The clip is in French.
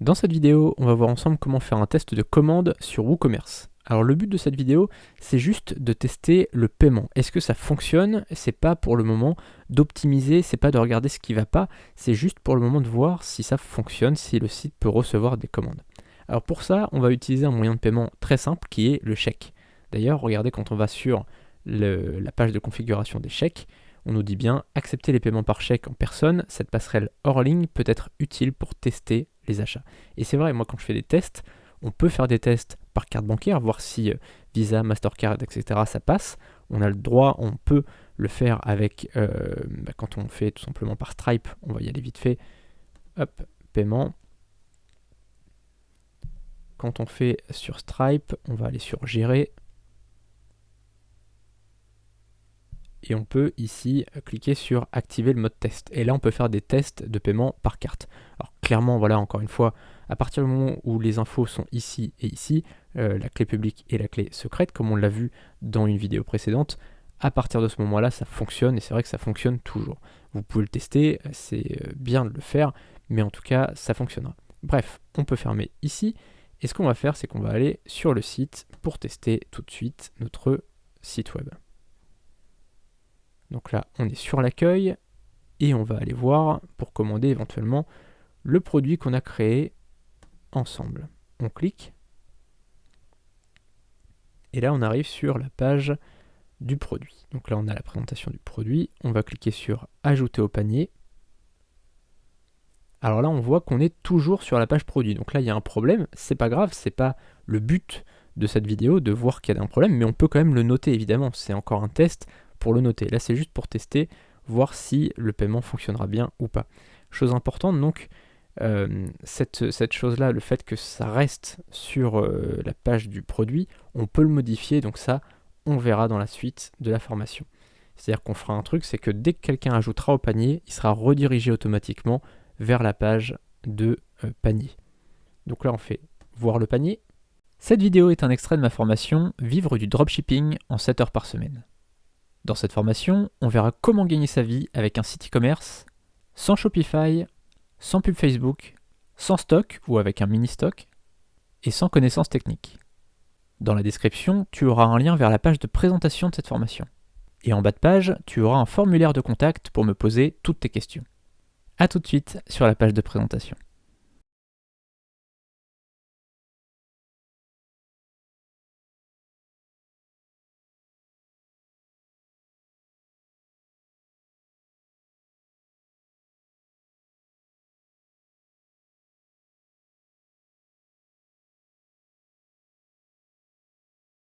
Dans cette vidéo, on va voir ensemble comment faire un test de commande sur WooCommerce. Alors le but de cette vidéo, c'est juste de tester le paiement. Est-ce que ça fonctionne? C'est pas pour le moment d'optimiser, c'est pas de regarder ce qui va pas, c'est juste pour le moment de voir si ça fonctionne, si le site peut recevoir des commandes. Alors pour ça, on va utiliser un moyen de paiement très simple qui est le chèque. D'ailleurs, regardez quand on va sur la page de configuration des chèques, on nous dit bien accepter les paiements par chèque en personne, cette passerelle hors ligne peut être utile pour tester les achats. Et c'est vrai, moi quand je fais des tests, on peut faire des tests par carte bancaire, voir si Visa, Mastercard, etc. ça passe. On a le droit, on peut le faire avec, quand on fait tout simplement par Stripe, on va y aller vite fait, hop, paiement. Quand on fait sur Stripe, on va aller sur gérer. Et on peut ici cliquer sur activer le mode test. Et là, on peut faire des tests de paiement par carte. Alors clairement, voilà, encore une fois, à partir du moment où les infos sont ici et ici, la clé publique et la clé secrète, comme on l'a vu dans une vidéo précédente, à partir de ce moment-là, ça fonctionne, et c'est vrai que ça fonctionne toujours. Vous pouvez le tester, c'est bien de le faire, mais en tout cas, ça fonctionnera. Bref, on peut fermer ici, et ce qu'on va faire, c'est qu'on va aller sur le site pour tester tout de suite notre site web. Donc là, on est sur l'accueil et on va aller voir pour commander éventuellement le produit qu'on a créé ensemble. On clique et là, on arrive sur la page du produit. Donc là, on a la présentation du produit. On va cliquer sur ajouter au panier. Alors là, on voit qu'on est toujours sur la page produit. Donc là, il y a un problème. C'est pas grave, c'est pas le but de cette vidéo de voir qu'il y a un problème, mais on peut quand même le noter évidemment. C'est encore un test pour le noter. Là, c'est juste pour tester, voir si le paiement fonctionnera bien ou pas. Chose importante, donc, cette chose-là, le fait que ça reste sur la page du produit, on peut le modifier, donc ça, on verra dans la suite de la formation. C'est-à-dire qu'on fera un truc, c'est que dès que quelqu'un ajoutera au panier, il sera redirigé automatiquement vers la page de panier. Donc là, on fait voir le panier. Cette vidéo est un extrait de ma formation Vivre du dropshipping en 7 heures par semaine. Dans cette formation, on verra comment gagner sa vie avec un site e-commerce, sans Shopify, sans pub Facebook, sans stock ou avec un mini-stock, et sans connaissances techniques. Dans la description, tu auras un lien vers la page de présentation de cette formation. Et en bas de page, tu auras un formulaire de contact pour me poser toutes tes questions. A tout de suite sur la page de présentation.